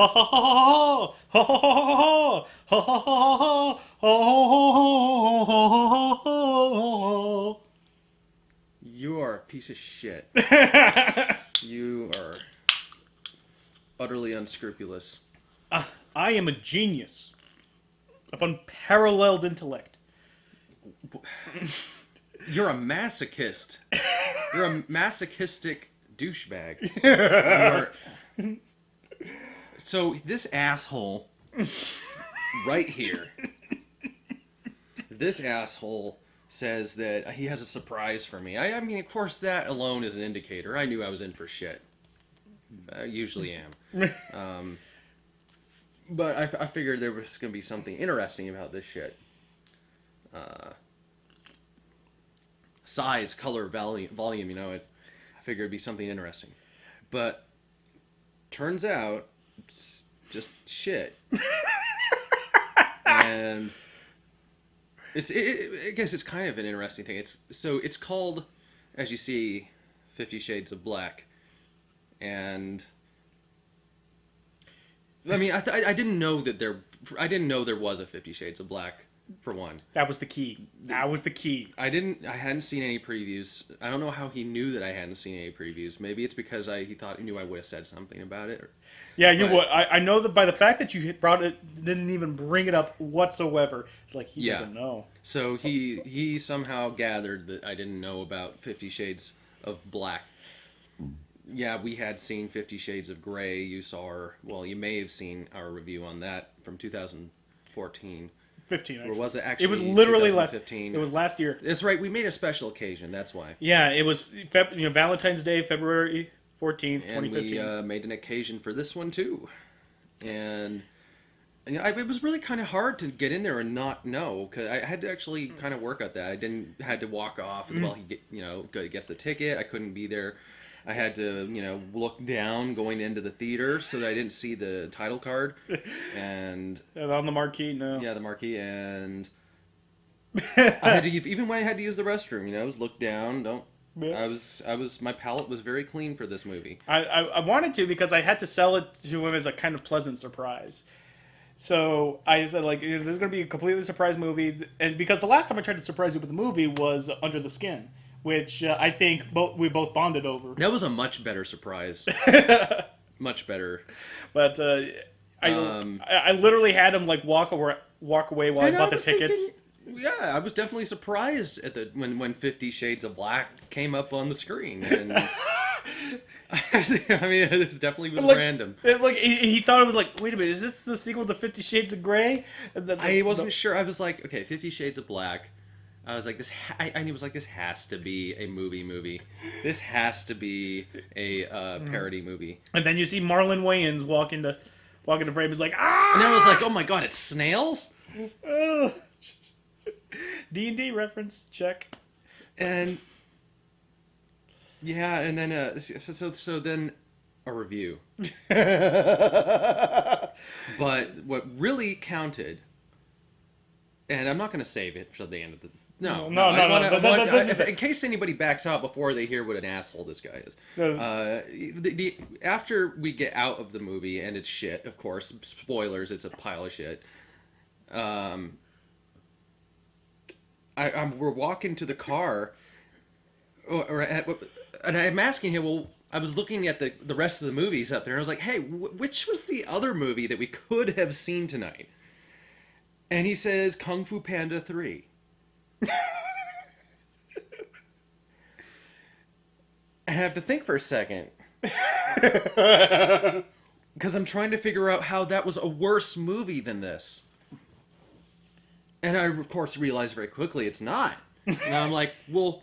ha ha ha ha ha ha ha ha ha ha ha. You are a piece of shit. You are utterly unscrupulous. I am a genius of unparalleled intellect. You're a masochist. You're a masochistic douchebag. You're... So this asshole right here, this asshole says that he has a surprise for me. I mean, of course, that alone is an indicator. I knew I was in for shit. I usually am. But I figured there was going to be something interesting about this shit. Size, color, volume, you know, I figured it'd be something interesting. But turns out, it's just shit. And I guess it's kind of an interesting thing. It's called, as you see, 50 Shades of Black. And I mean, I didn't know that I didn't know there was a 50 Shades of Black, for one. That was the key. That was the key. I hadn't seen any previews. I don't know how he knew that I hadn't seen any previews. Maybe it's because he knew I would have said something about it. Yeah, you would. I know that by the fact that you brought it, didn't even bring it up whatsoever. It's like he doesn't know. So he somehow gathered that I didn't know about 50 Shades of Black. Yeah, we had seen 50 Shades of Grey. You may have seen our review on that from 2014. 15. Or was it actually? It was literally 2015? It was last year. That's right. We made a special occasion. That's why. Yeah, it was Valentine's Day, February 14th, 2015. And we made an occasion for this one too, and it was really kind of hard to get in there and not know, because I had to actually kind of work at that. I had to walk off while he gets the ticket. I couldn't be there. I had to, look down going into the theater so that I didn't see the title card. And on the marquee, no. Yeah, the marquee. And I had to, even when I had to use the restroom, I was looked down. Yeah. My palate was very clean for this movie. I wanted to, because I had to sell it to him as a kind of pleasant surprise. So I said, this is going to be a completely surprise movie. And because the last time I tried to surprise you with a movie was Under the Skin, which I think we both bonded over. That was a much better surprise. Much better. But I literally had him walk away while I bought the tickets. Yeah, I was definitely surprised at when 50 Shades of Black came up on the screen. And I mean, it definitely was random. He thought it was wait a minute, is this the sequel to 50 Shades of Grey? I wasn't sure. I was like, okay, 50 Shades of Black. I was like, this has to be a movie. This has to be a parody movie. And then you see Marlon Wayans walk into frame. He's like, ah! And I was like, oh my god, it's snails? D&D reference, check. And yeah, and then so then a review. But what really counted, and I'm not going to save it for the end of the. No. In case anybody backs out before they hear what an asshole this guy is. After we get out of the movie, and it's shit, of course, spoilers, it's a pile of shit. We're walking to the car, and I'm asking him, well, I was looking at the rest of the movies up there, and I was like, hey, which was the other movie that we could have seen tonight? And he says, Kung Fu Panda 3. I have to think for a second. Because I'm trying to figure out how that was a worse movie than this. And I, of course, realized very quickly it's not. And I'm like, well,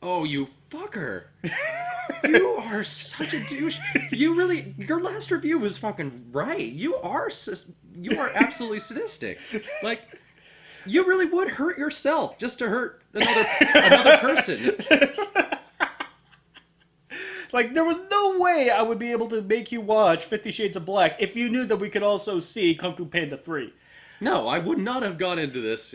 oh, you fucker. You are such a douche. Your last review was fucking right. You are absolutely sadistic. You really would hurt yourself just to hurt another person. There was no way I would be able to make you watch 50 Shades of Black if you knew that we could also see Kung Fu Panda 3. No, I would not have gone into this.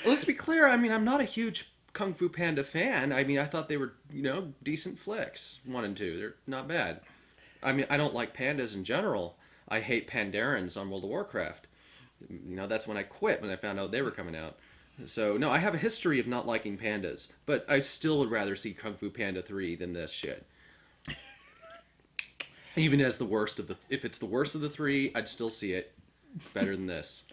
Let's be clear. I mean, I'm not a huge Kung Fu Panda fan. I mean, I thought they were, decent flicks. 1 and 2. They're not bad. I mean, I don't like pandas in general. I hate Pandarans on World of Warcraft. That's when I quit when I found out they were coming out. So, no, I have a history of not liking pandas, but I still would rather see Kung Fu Panda 3 than this shit. Even as the worst of the... If it's the worst of the three, I'd still see it better than this.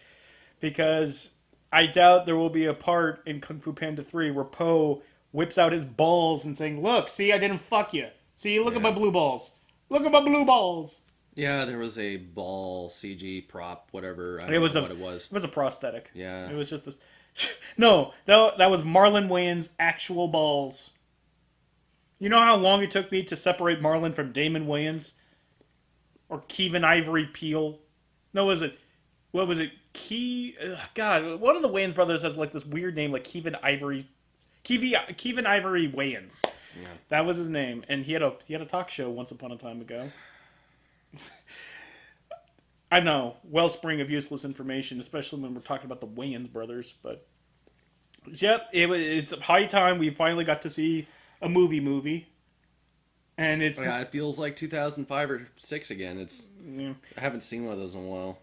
Because I doubt there will be a part in Kung Fu Panda 3 where Po whips out his balls and saying, look, see, I didn't fuck you. See, look at my blue balls. Look at my blue balls. Yeah, there was a ball CG prop, whatever. I don't know what it was. It was a prosthetic. Yeah. It was just this... No, that was Marlon Wayans' actual balls. You know how long it took me to separate Marlon from Damon Wayans? Or Kevin Ivory Peel? No, what was it? God, one of the Wayans brothers has like this weird name, like Kevin Ivory Wayans. Yeah. That was his name, and he had a talk show once upon a time ago. I know, wellspring of useless information, especially when we're talking about the Wayans brothers. But yep, it's high time we finally got to see a movie, and it's it feels like 2005 or 6 again. I haven't seen one of those in a while.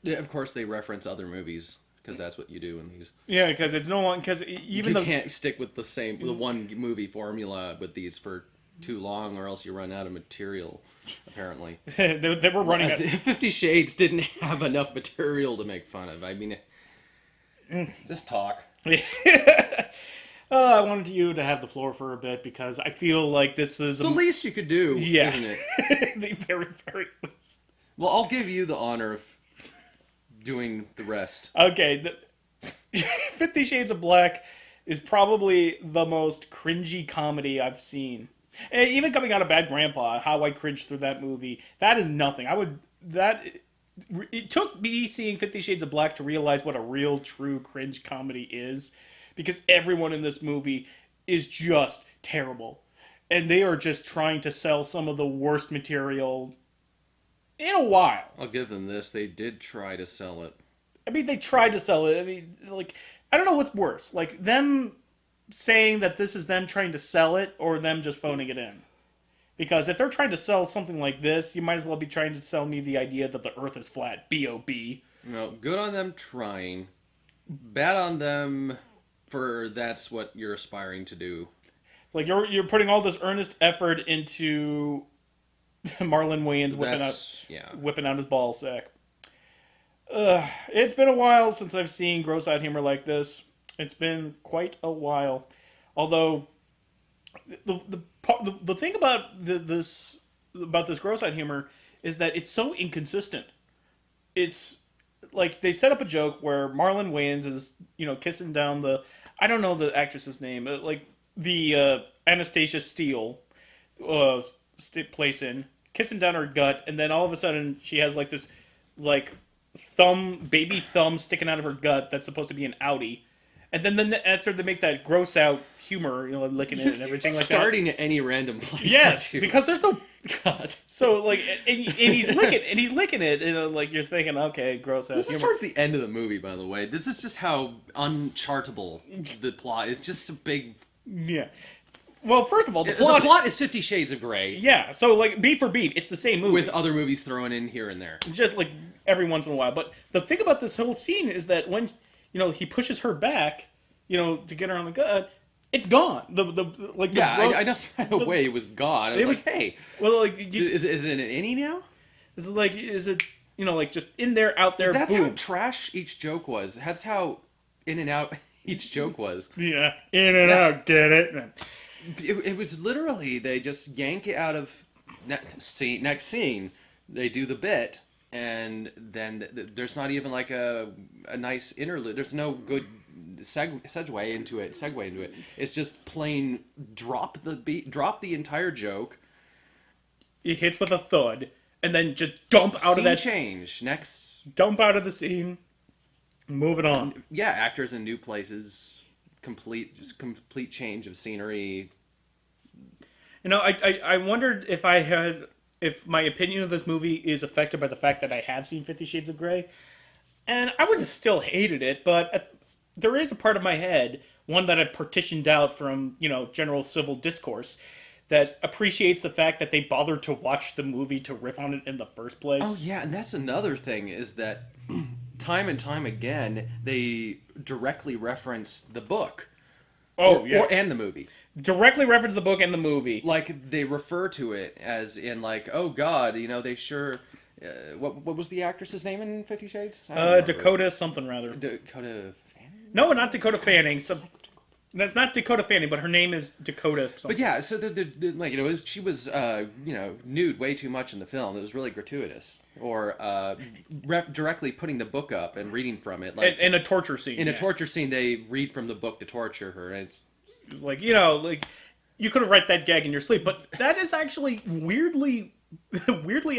Yeah, of course they reference other movies because that's what you do in these. Yeah, because it's no one because even you can't stick with the one movie formula with these for too long, or else you run out of material. Apparently, they were running. 50 Shades didn't have enough material to make fun of. I mean, just talk. I wanted you to have the floor for a bit because I feel like this is the least you could do, isn't it? The very, very least. Well, I'll give you the honor of doing the rest. Okay, 50 Shades of Black is probably the most cringy comedy I've seen. And even coming out of Bad Grandpa, how I cringed through that movie, that is nothing. It took me seeing 50 Shades of Black to realize what a real, true cringe comedy is. Because everyone in this movie is just terrible. And they are just trying to sell some of the worst material in a while. I'll give them this. They did try to sell it. I mean, they tried to sell it. I mean, like, I don't know what's worse. Like, them saying that this is them trying to sell it or them just phoning it in. Because if they're trying to sell something like this, you might as well be trying to sell me the idea that the earth is flat. B.O.B. No, good on them trying. Bad on them for that's what you're aspiring to do. Like, you're putting all this earnest effort into Marlon Wayans whipping out his ball sack. It's been a while since I've seen gross out humor like this. It's been quite a while. Although the thing about this gross out humor is that it's so inconsistent. It's like they set up a joke where Marlon Wayans is, kissing down I don't know the actress's name, like the Anastasia Steele plays in, kissing down her gut, and then all of a sudden she has like this baby thumb sticking out of her gut that's supposed to be an outie. And then after they make that gross out humor, licking it and everything like that. Starting at any random place. Yes, because there's no God. So and he's licking it, and you're thinking, okay, gross out. This is towards the end of the movie, by the way. This is just how unchartable the plot is. Just a big. Yeah. Well, first of all, the plot is 50 Shades of Grey. Yeah. So beat for beat, it's the same movie with other movies thrown in here and there, just every once in a while. But the thing about this whole scene is that when he pushes her back, to get her on the gut, it's gone. I just right away it was gone. I was hey, well, is it an innie now? Is it just in there, out there? That's boom. how trash each joke was. That's how in and out each joke was. Yeah, in and out, get it? It was literally they just yank it out of next scene. They do the bit, and then there's not even a nice interlude. There's no good segue into it. It's just plain drop the beat, drop the entire joke. It hits with a thud, and then just dump out of that change. Next, dump out of the scene. Moving on. Yeah, actors in new places. Complete change of scenery. I wondered if my opinion of this movie is affected by the fact that I have seen 50 Shades of Grey, and I would have still hated it, but there is a part of my head, one that I partitioned out from general civil discourse, that appreciates the fact that they bothered to watch the movie to riff on it in the first place. Oh yeah, and that's another thing is that time and time again they directly reference the book. And the movie. Directly reference the book and the movie. Like they refer to it as in like, oh God, they sure. What was the actress's name in 50 Shades? Dakota something rather. Dakota Fanning? No, not Dakota Fanning. That's not Dakota Fanning, but her name is Dakota something. But yeah, so she was nude way too much in the film. It was really gratuitous. Or directly putting the book up and reading from it, like in a torture scene. In a torture scene, they read from the book to torture her, and it's like you could have read that gag in your sleep. But that is actually weirdly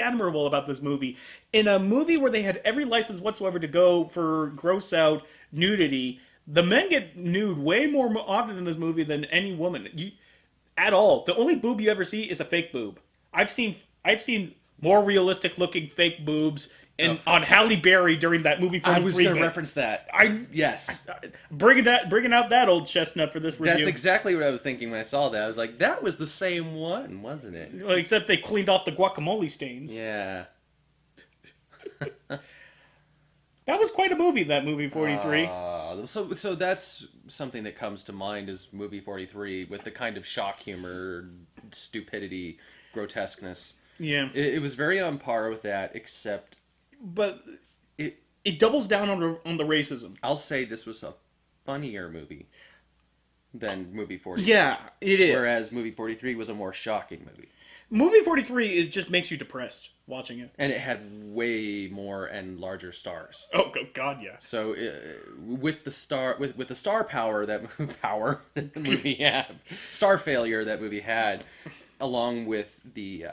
admirable about this movie. In a movie where they had every license whatsoever to go for gross out nudity, the men get nude way more often in this movie than any woman at all. The only boob you ever see is a fake boob. I've seen more realistic looking fake boobs on Halle Berry during that movie. I was going to reference that. Yes, bringing out that old chestnut for this review. That's exactly what I was thinking when I saw that. I was like, that was the same one, wasn't it? Well, except they cleaned off the guacamole stains. Yeah. That was quite a movie, that movie 43. So that's something that comes to mind is movie 43 with the kind of shock humor, stupidity, grotesqueness. Yeah. It was very on par with that, except... But it doubles down on the racism. I'll say this was a funnier movie than movie 43. Yeah, it is. Whereas movie 43 was a more shocking movie. Movie 43 just makes you depressed watching it. And it had way more and larger stars. Oh God, yeah. So with the star power that the movie had, star failure that movie had, along with the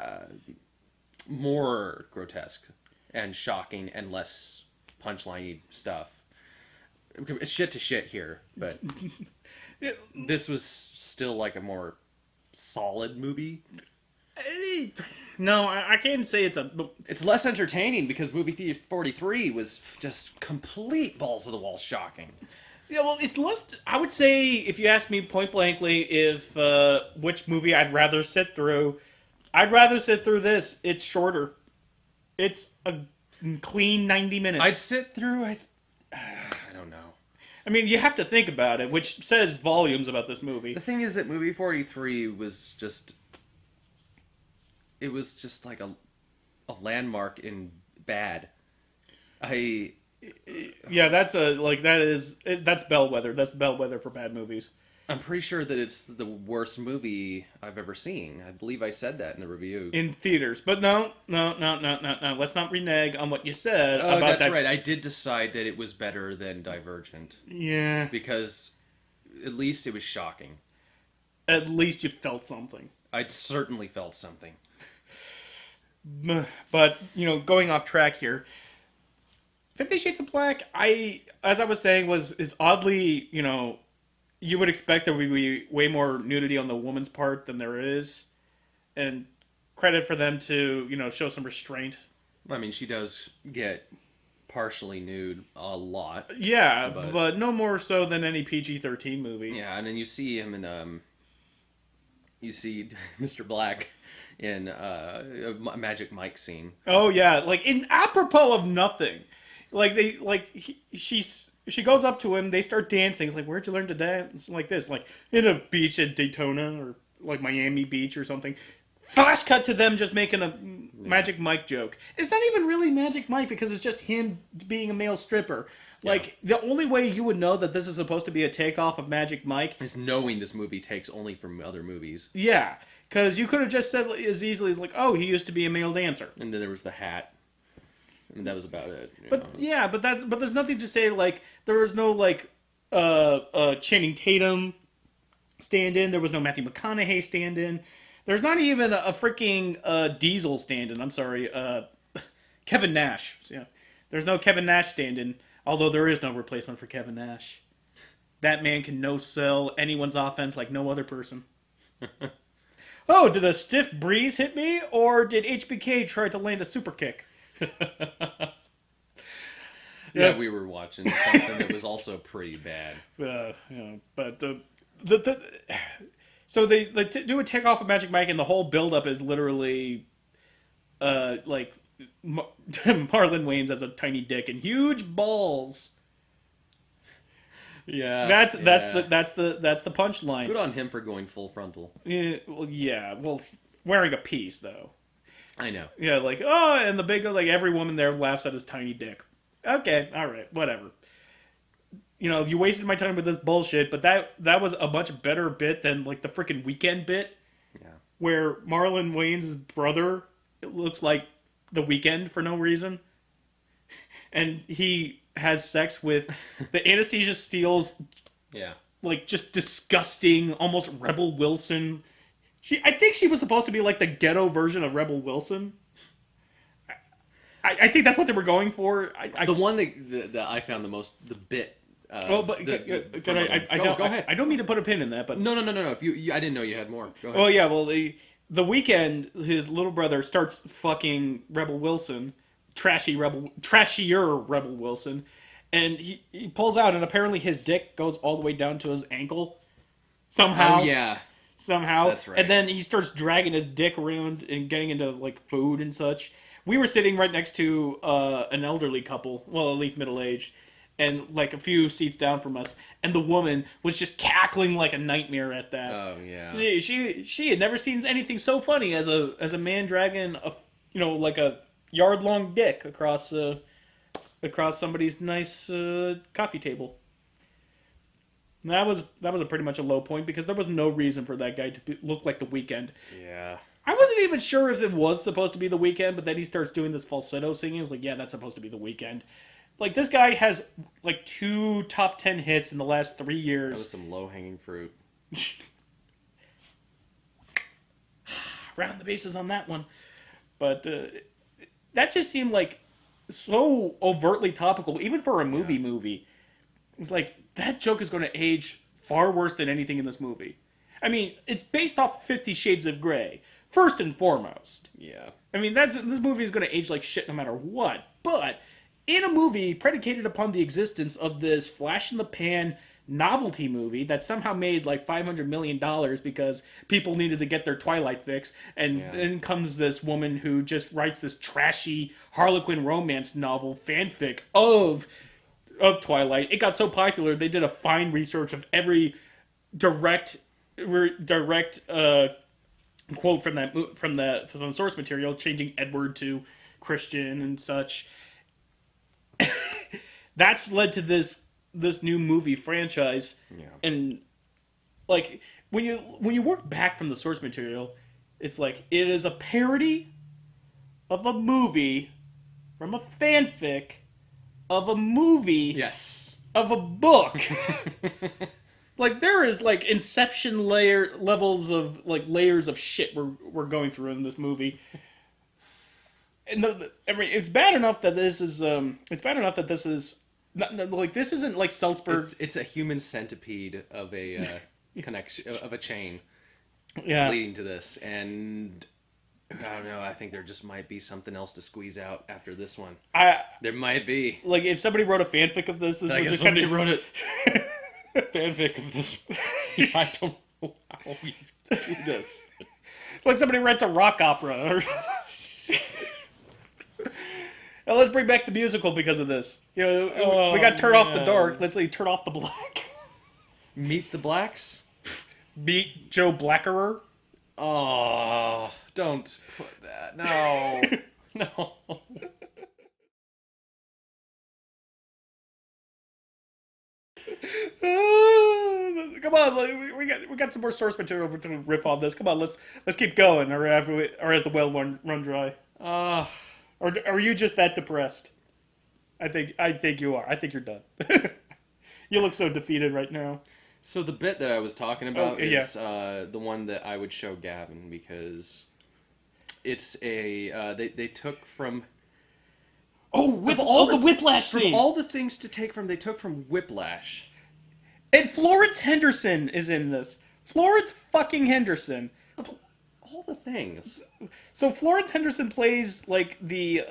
more grotesque and shocking and less punchline-y stuff. It's shit to shit here, but this was still like a more solid movie. No, I can't say it's a... It's less entertaining because movie 43 was just complete balls of the wall shocking. Yeah, well, it's less... I would say, if you ask me point blankly if which movie I'd rather sit through, I'd rather sit through this. It's shorter. It's a clean 90 minutes. I'd sit through... I don't know. I mean, you have to think about it, which says volumes about this movie. The thing is that movie 43 was just... It was just like a landmark in bad. Yeah, that's bellwether. That's bellwether for bad movies. I'm pretty sure that it's the worst movie I've ever seen. I believe I said that in the review. In theaters. But no. Let's not renege on what you said. Oh, that's right. I did decide that it was better than Divergent. Yeah. Because at least it was shocking. At least you felt something. I certainly felt something. But, going off track here, 50 Shades of Black, as I was saying, is oddly, you would expect there would be way more nudity on the woman's part than there is. And credit for them to, show some restraint. I mean, she does get partially nude a lot. Yeah, but no more so than any PG-13 movie. Yeah, and then you see him in, you see Mr. Black in a Magic Mike scene. Oh yeah, apropos of nothing. She goes up to him, they start dancing. It's like, where'd you learn to dance like this? Like in a beach at Daytona or like Miami Beach or something. Flash cut to them just making a Magic Mike joke. It's not even really Magic Mike because it's just him being a male stripper. Like, the only way you would know that this is supposed to be a takeoff of Magic Mike is knowing this movie takes only from other movies. Yeah, because you could have just said as easily as like, oh, he used to be a male dancer. And then there was the hat. And that was about it. But there's nothing to say, like, there was no, Channing Tatum stand-in. There was no Matthew McConaughey stand-in. There's not even a freaking Diesel stand-in. I'm sorry. Kevin Nash. So, yeah. There's no Kevin Nash stand-in, although there is no replacement for Kevin Nash. That man can no-sell anyone's offense like no other person. Oh, did a stiff breeze hit me, or did HBK try to land a super kick? Yeah, we were watching something that was also pretty bad. But So they do a takeoff of Magic Mike, and the whole buildup is literally, like Marlon Wayans has a tiny dick and huge balls. Yeah. That's yeah. the punchline. Good on him for going full frontal. Well, wearing a piece though. I know. Yeah, like oh, and the big like every woman there laughs at his tiny dick. Okay, all right, whatever. You wasted my time with this bullshit, but that was a much better bit than like the freaking Weekend bit, Yeah. where Marlon Wayans' brother it looks like the Weekend for no reason, and he has sex with the Anesthesia Steele's Yeah. like just disgusting, almost Rebel Wilson. I think she was supposed to be like the ghetto version of Rebel Wilson. I think that's what they were going for. The one that I found the bit. Well, but go ahead. I don't mean to put a pin in that, but No. If you, I didn't know you had more. Go ahead. well, yeah, well the Weekend, his little brother starts fucking Rebel Wilson, trashier Rebel Wilson, and he pulls out, and apparently his dick goes all the way down to his ankle. Somehow. Oh yeah. Somehow. That's right. And then he starts dragging his dick around and getting into like food and such. We were sitting right next to an elderly couple, well, at least middle-aged, and like a few seats down from us, and the woman was just cackling like a nightmare at that. Oh yeah. She had never seen anything so funny as a man dragging like a yard-long dick across somebody's nice coffee table. And that was pretty much a low point because there was no reason for that guy to look like the Weeknd. Yeah. I wasn't even sure if it was supposed to be the Weeknd, but then he starts doing this falsetto singing. It's like, yeah, that's supposed to be the Weeknd. Like, this guy has like 2 top 10 hits in the last 3 years. That was some low-hanging fruit. Round the bases on that one. But that just seemed like so overtly topical, even for a movie. It's like, that joke is going to age far worse than anything in this movie. I mean, it's based off 50 Shades of Grey, first and foremost. Yeah. I mean, this movie is going to age like shit no matter what. But in a movie predicated upon the existence of this flash-in-the-pan novelty movie that somehow made like $500 million because people needed to get their Twilight fix, and then comes this woman who just writes this trashy Harlequin romance novel fanfic of Twilight. It got so popular they did a fine research of every direct quote from the source material, changing Edward to Christian and such. That's led to this new movie franchise. Yeah. And like when you work back from the source material, it's like it is a parody of a movie from a fanfic of a movie Yes. of a book. Like, there is like Inception levels of like layers of shit we're going through in this movie. And it's bad enough that this is like, this isn't like Salzburg. It's a human centipede of a connection of a chain Yeah. leading to this, and I don't know. I think there just might be something else to squeeze out after this one. There might be. Like, if somebody wrote a fanfic of this would just somebody wrote it. Fanfic of this. I don't know how we do this. Like somebody writes a rock opera or and let's bring back the musical because of this. We got Turn Off the Dark. Let's say Turn Off the Black. Meet the Blacks? Meet Joe Blackerer. Oh, don't put that. No. No. Come on, we got some more source material to riff on this. Come on, let's keep going, or as the well run dry. Or are you just that depressed? I think you are. I think you're done. You look so defeated right now. So the bit that I was talking about is the one that I would show Gavin, because it's they took from all the Whiplash scene. From all the things to take from, they took from Whiplash. And Florence Henderson is in this. Florence fucking Henderson. All the things. So Florence Henderson plays like the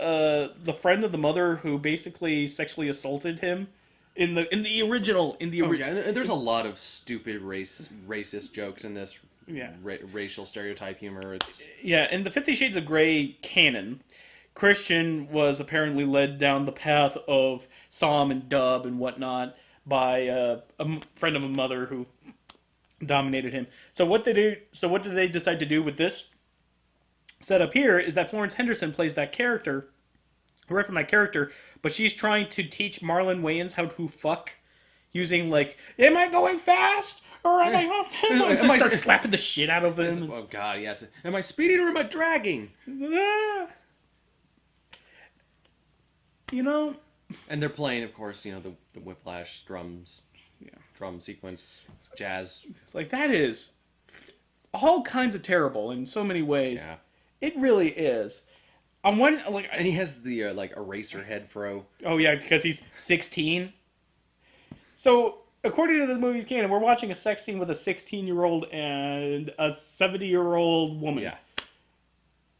friend of the mother who basically sexually assaulted him in the original. Yeah, and there's a lot of stupid racist jokes in this. Yeah. racial stereotype humor. It's Yeah, in the 50 Shades of Grey canon, Christian was apparently led down the path of Psalm and dub and whatnot by friend of a mother who dominated him. So what they do? So what did they decide to do with this setup here? Is that Florence Henderson plays that character, right from that character, but she's trying to teach Marlon Wayans how to fuck using like, am I going fast? Or am I off tempo? And start slapping the shit out of him. Oh god, yes. Am I speeding or am I dragging? You know? And they're playing, of course, you know, the whiplash drums, drum sequence, jazz. Like, that is all kinds of terrible in so many ways. Yeah. It really is. On one, like, and he has the like eraser head throw. Oh yeah, because he's 16. So according to the movie's canon, we're watching a sex scene with a 16-year-old and a 70-year-old woman. Yeah.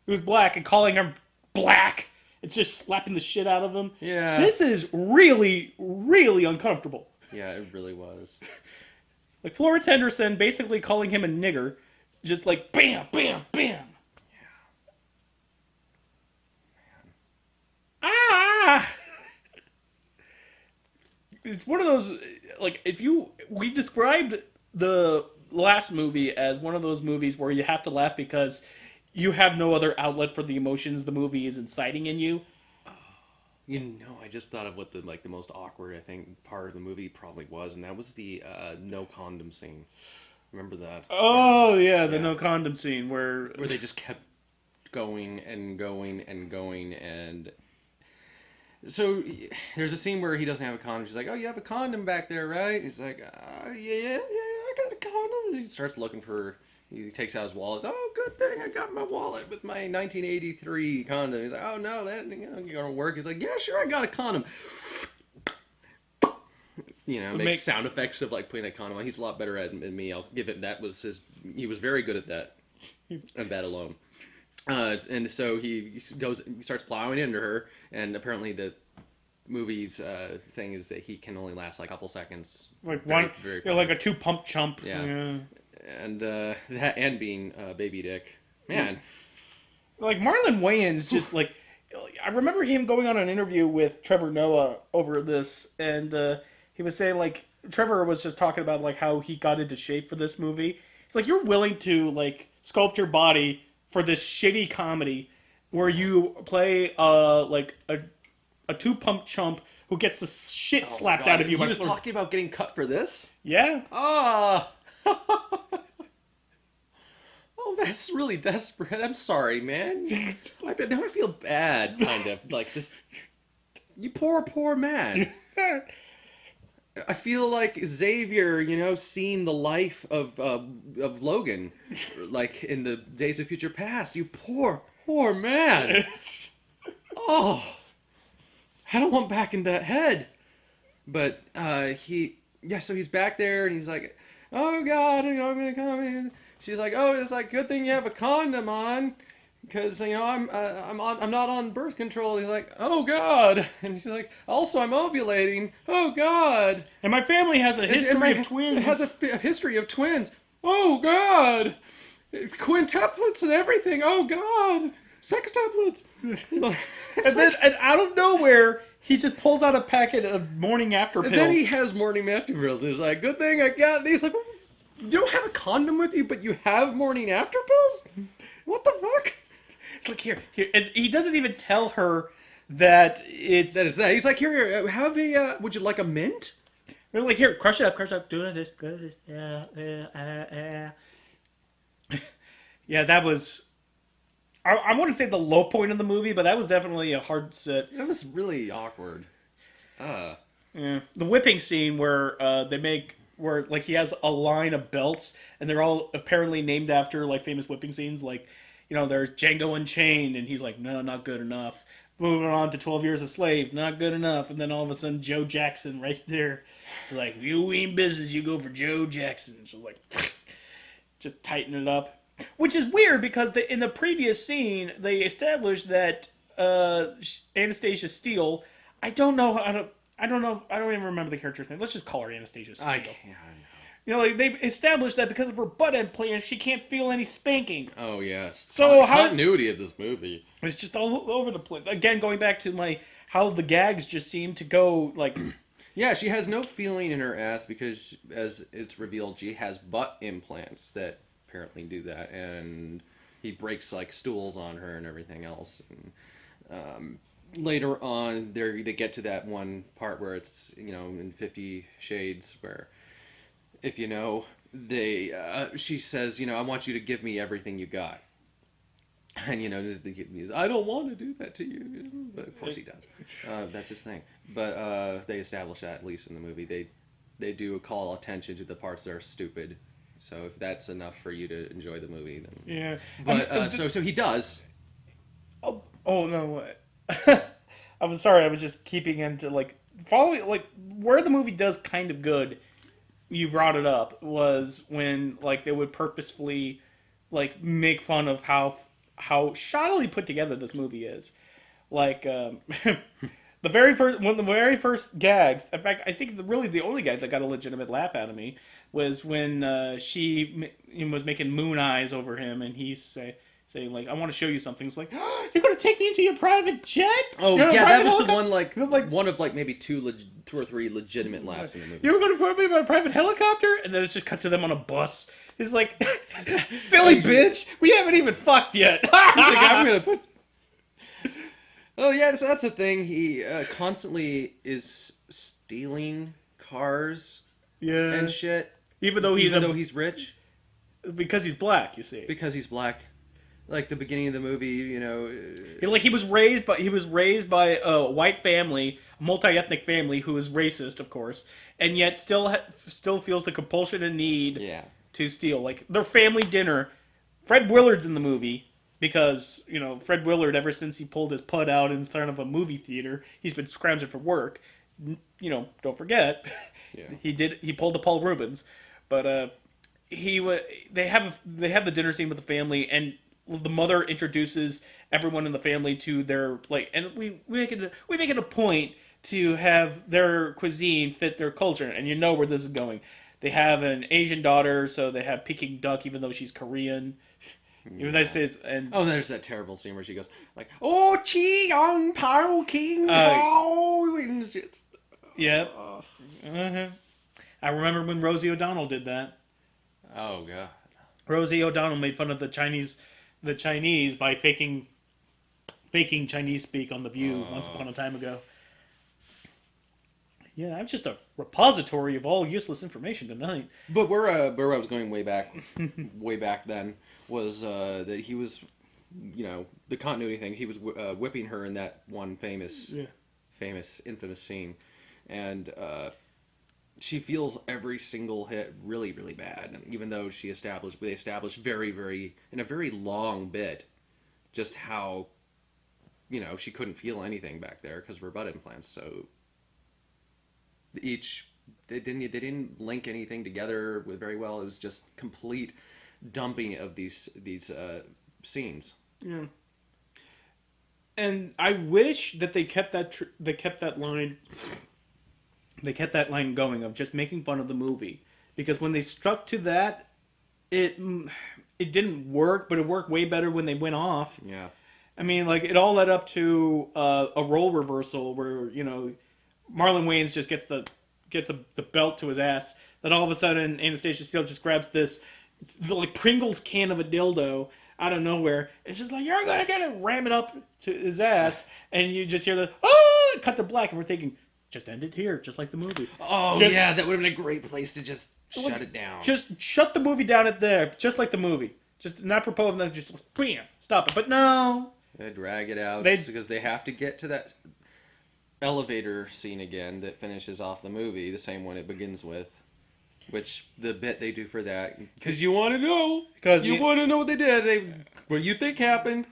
Who's black and calling her black. It's just slapping the shit out of him. Yeah. This is really, really uncomfortable. Yeah, it really was. Like Florence Henderson basically calling him a nigger. Just like bam, bam, bam. Ah! It's one of those, like, we described the last movie as one of those movies where you have to laugh because you have no other outlet for the emotions the movie is inciting in you. You know, I just thought of what the most awkward, I think, part of the movie probably was, and that was the no condom scene. Remember that? Oh, yeah, the no condom scene where they just kept going and going and going, and so there's a scene where he doesn't have a condom. She's like, "Oh, you have a condom back there, right?" He's like, "Yeah, I got a condom." He starts looking for. He takes out his wallet. "Oh, good thing I got my wallet with my 1983 condom." He's like, "Oh no, that ain't gonna work." He's like, "Yeah, sure, I got a condom." You know, makes sound effects of like putting a condom on. He's a lot better at it than me. I'll give it. That was his. He was very good at that. And that alone. And so he starts plowing into her, and apparently the movie's thing is that he can only last like a couple seconds. Like like a 2-pump chump. Yeah. And that and being baby dick, man. Like Marlon Wayans, just like I remember him going on an interview with Trevor Noah over this, and he was saying like Trevor was just talking about like how he got into shape for this movie. It's like you're willing to like sculpt your body for this shitty comedy where you play like a 2-pump chump who gets the shit slapped out of you. He was talking about getting cut for this? Yeah. Ah. Oh, that's really desperate. I'm sorry, man. Now I feel bad, kind of. Like, just... You poor man. I feel like Xavier, you know, seeing the life of Logan, like in the Days of Future Past. You poor man. Oh, I don't want back in that head. But so he's back there and he's like, "Oh God, you know, I'm gonna come in." She's like, "Oh, it's like good thing you have a condom on, because you know I'm not on birth control." He's like, "Oh God," and she's like, "Also I'm ovulating. Oh God." And my family has a history of twins. It has a history of twins. Oh God. Quintuplets and everything. Oh God. Sextuplets. And out of nowhere, he just pulls out a packet of morning after pills. And then he has morning after pills. He's like, "Good thing I got these." Like, you don't have a condom with you, but you have morning after pills? What the fuck? It's like, here. And he doesn't even tell her that it's... That is that. He's like, here, have a, would you like a mint? They're like, here, crush it up, do this, yeah. Yeah, that was... I want to say the low point of the movie, but that was definitely a hard set. That was really awkward. Yeah. The whipping scene where where like he has a line of belts and they're all apparently named after like famous whipping scenes, like, you know, there's Django Unchained and he's like, "No, not good enough." Moving on to 12 Years a Slave, not good enough. And then all of a sudden Joe Jackson right there. It's like, "You in business, you go for Joe Jackson." So like just tighten it up. Which is weird because in the previous scene they established that Anastasia Steele, I don't even remember the character's name. Let's just call her Anastasia Steele. I know. You know, like they established that because of her butt implants, she can't feel any spanking. Oh yes. So continuity of this movie. It's just all over the place. Again, going back to how the gags just seem to go like. Yeah, she has no feeling in her ass because, as it's revealed, she has butt implants that apparently do that, and he breaks like stools on her and everything else. And, later on, they get to that one part where it's in 50 Shades where, if you know, she says, I want you to give me everything you got. And, I don't want to do that to you. But of course he does. That's his thing. But they establish that, at least in the movie. They do call attention to the parts that are stupid. So if that's enough for you to enjoy the movie, then... Yeah. But, so he does. Oh no. I'm sorry, I was just keeping into, following, where the movie does kind of good, you brought it up, was when, they would purposefully, make fun of how shoddily put together this movie is. The very first gags, in fact, I think really the only gag that got a legitimate laugh out of me was when she was making moon eyes over him, and he's saying, I want to show you something. It's like, oh, you're going to take me into your private jet? Oh, yeah, that was the one, one of, maybe two or three legitimate laughs in the movie. You were going to put me on a private helicopter? And then it's just cut to them on a bus. It's like, silly bitch, we haven't even fucked yet. I'm going to put... Oh, yeah, so that's the thing. He constantly is stealing cars and shit. Even though he's rich. Because he's black, you see. Because he's black. The beginning of the movie, he was raised by a white family, a multi-ethnic family who is racist, of course, and yet still feels the compulsion and need to steal. Their family dinner, Fred Willard's in the movie because, Fred Willard, ever since he pulled his pud out in front of a movie theater, he's been scrounging for work. Don't forget, he pulled the Paul Rubens, but they have the dinner scene with the family, and the mother introduces everyone in the family to their and we make it a point to have their cuisine fit their culture, and where this is going. They have an Asian daughter, so they have Peking duck, even though she's Korean. Even though there's that terrible scene where she goes "Oh, chi young pao king pao." Yeah. I remember when Rosie O'Donnell did that. Oh god. Rosie O'Donnell made fun of the Chinese by faking Chinese speak on The View once upon a time ago. Yeah, I'm just a repository of all useless information tonight. But where I was going way back then was that he was, the continuity thing. He was whipping her in that one infamous scene, and she feels every single hit really, really bad. Even though they established very, very in a very long bit just how she couldn't feel anything back there because of her butt implants. So they didn't link anything together very well. It was just complete dumping of these scenes. Yeah. And I wish that they kept that line. They kept that line going of just making fun of the movie, because when they stuck to that, it didn't work, but it worked way better when they went off. Yeah. I mean, it all led up to a role reversal where Marlon Wayans just gets the belt to his ass. Then all of a sudden, Anastasia Steele just grabs the Pringles can of a dildo out of nowhere, and she's like, "You're gonna get it!" Ram it up to his ass, and you just hear the cut to black, and we're thinking, just end it here, just like the movie. Oh yeah, that would have been a great place to just shut it down. Just shut the movie down at there, just like the movie. Just not propose, and then just bam, stop it. But no, they drag it out because they have to get to that elevator scene again that finishes off the movie, the same one it begins with. Which the bit they do for that, because you want to know, want to know what they did. What do you think happened?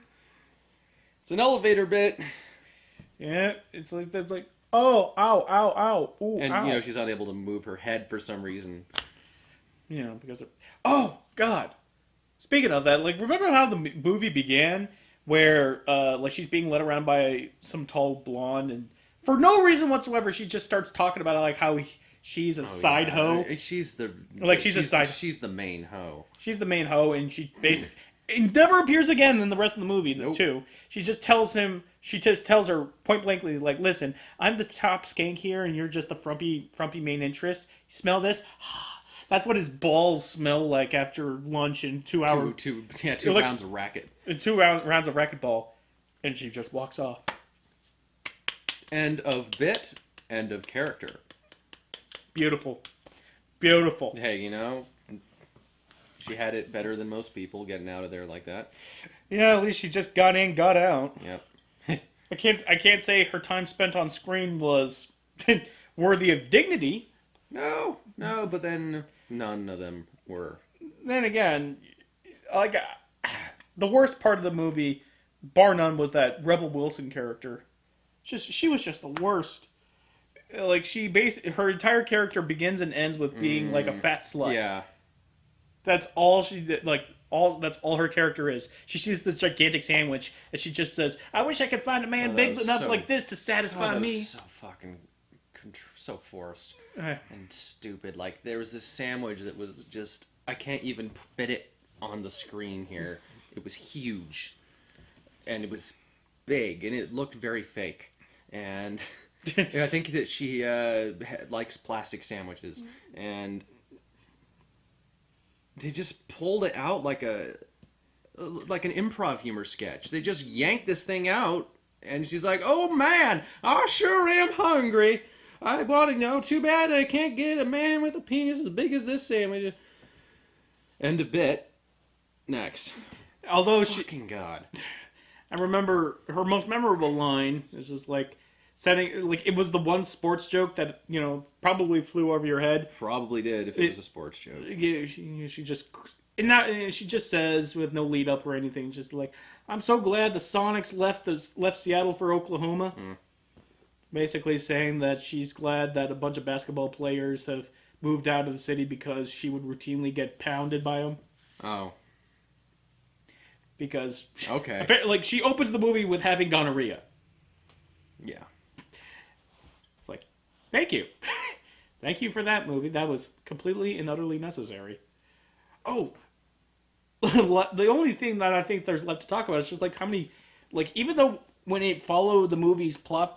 It's an elevator bit. Yeah, it's like they're like, oh, ow, ow, ow, ooh, and ow. She's not able to move her head for some reason. Because oh god. Speaking of that, remember how the movie began, where she's being led around by some tall blonde, and for no reason whatsoever, she just starts talking about how she's a side hoe. She's the She's the main hoe. She's the main hoe, and she basically it never appears again in the rest of the movie. Nope. Too. She just tells her point blankly, like, "Listen, I'm the top skank here, and you're just the frumpy main interest. You smell this." That's what his balls smell like after lunch in 2 hours. Two rounds of racket. 2 rounds of racquetball, and she just walks off. End of bit. End of character. Beautiful. Hey, you know, she had it better than most people getting out of there like that. Yeah, at least she just got in, got out. Yep. I can't say her time spent on screen was worthy of dignity. No, but then none of them were. Then again, like the worst part of the movie, bar none, was that Rebel Wilson character. She was just the worst. Like her entire character begins and ends with being like a fat slut. Yeah. That's all she did. That's all her character is. She sees this gigantic sandwich and she just says, "I wish I could find a man big enough like this to satisfy me." So fucking so forced and stupid. Like there was this sandwich that was just I can't even fit it on the screen here. It was huge, and it was big, and it looked very fake. And I think that she likes plastic sandwiches, and they just pulled it out like an improv humor sketch. They just yanked this thing out, and she's like, "Oh man, I sure am hungry. I want to know. Too bad I can't get a man with a penis as big as this sandwich." End of bit. Next. Although fucking God. I remember her most memorable line is just like it was the one sports joke that, you know, probably flew over your head. Probably did if it was a sports joke. Yeah, she just says with no lead up or anything, just like, "I'm so glad the Sonics left Seattle for Oklahoma." Basically saying that she's glad that a bunch of basketball players have moved out of the city because she would routinely get pounded by them. Oh. Because okay, like she opens the movie with having gonorrhea. Yeah. It's like, thank you. Thank you for that movie. That was completely and utterly necessary. Oh, the only thing that I think there's left to talk about is just like how many, like, even though when it followed the movie's plot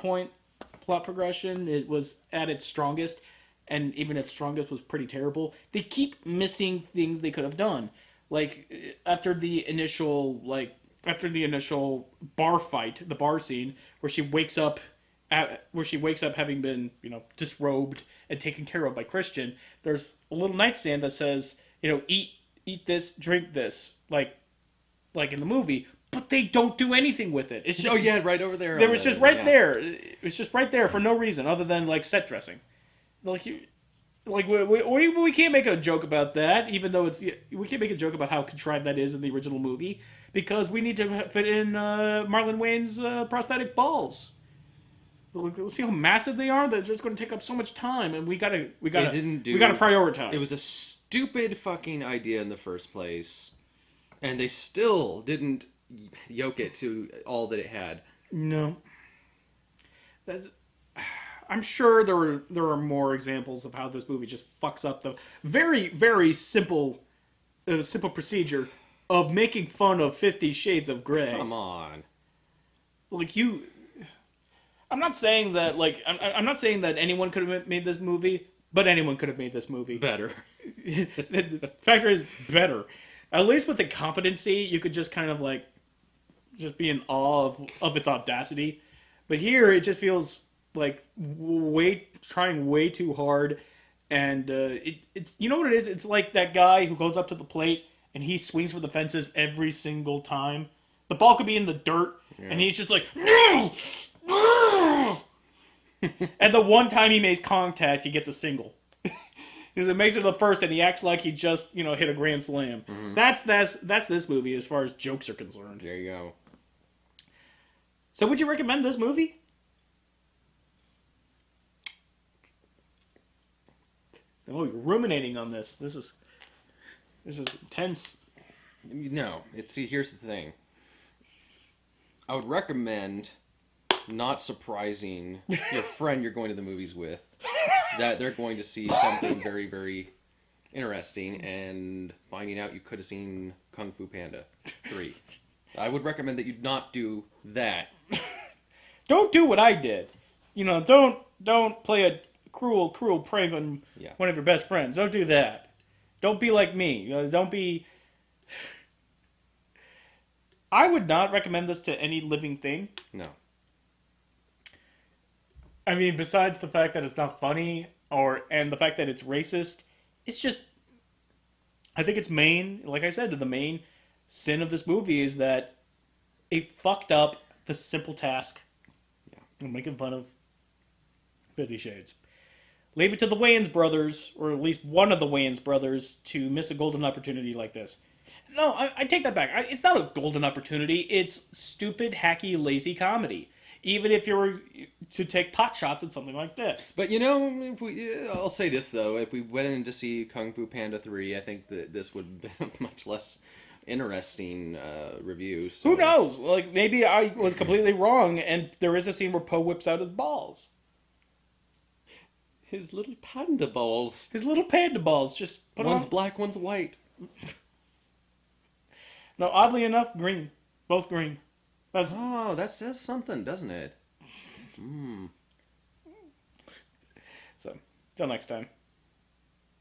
progression, it was at its strongest, and even its strongest was pretty terrible. They keep missing things they could have done. Like after the initial bar fight, the bar scene where she wakes up having been, you know, disrobed and taken care of by Christian. There's a little nightstand that says, you know, eat this, drink this, like in the movie, but they don't do anything with it. It's just right over there. There was just right there. It was just right there for no reason other than like set dressing. We can't make a joke about that, even though we can't make a joke about how contrived that is in the original movie, because we need to fit in Marlon Wayne's prosthetic balls. Let's see how massive they are. They're just going to take up so much time, and we gotta prioritize. It was a stupid fucking idea in the first place, and they still didn't yoke it to all that it had. No. I'm sure there are more examples of how this movie just fucks up the very, very simple procedure of making fun of 50 Shades of Grey. Come on. I'm not saying that I'm not saying that anyone could have made this movie, but anyone could have made this movie better. The factor is better. At least with the competency, you could just kind of like just be in awe of its audacity. But here, it just feels like trying way too hard, and it's you know what it is? It's like that guy who goes up to the plate and he swings for the fences every single time. The ball could be in the dirt, and he's just like, no! And the one time he makes contact, he gets a single. Because it makes it the first, and he acts like he just, you know, hit a grand slam. Mm-hmm. That's this movie as far as jokes are concerned. There you go. So would you recommend this movie? Oh, you're ruminating on this. This is intense. No, here's the thing. I would recommend not surprising your friend you're going to the movies with that they're going to see something very, very interesting and finding out you could have seen Kung Fu Panda 3. I would recommend that you not do that. Don't do what I did. Don't play a cruel prank on one of your best friends. Don't do that. Don't be like me. Don't be. I would not recommend this to any living thing. No. I mean, besides the fact that it's not funny, and the fact that it's racist, it's just. I think like I said, the main sin of this movie is that it fucked up the simple task of making fun of 50 Shades. Leave it to the Wayans brothers, or at least one of the Wayans brothers, to miss a golden opportunity like this. No, I take that back. It's not a golden opportunity. It's stupid, hacky, lazy comedy. Even if you were to take pot shots at something like this. But I'll say this though: if we went in to see Kung Fu Panda 3, I think that this would have been a much less interesting review. So. Who knows? Like, maybe I was completely wrong, and there is a scene where Poe whips out his balls. His little panda balls. His little panda balls. Just put one's on. Black, one's white. No, oddly enough, green. Both green. Oh, that says something, doesn't it? So, till next time.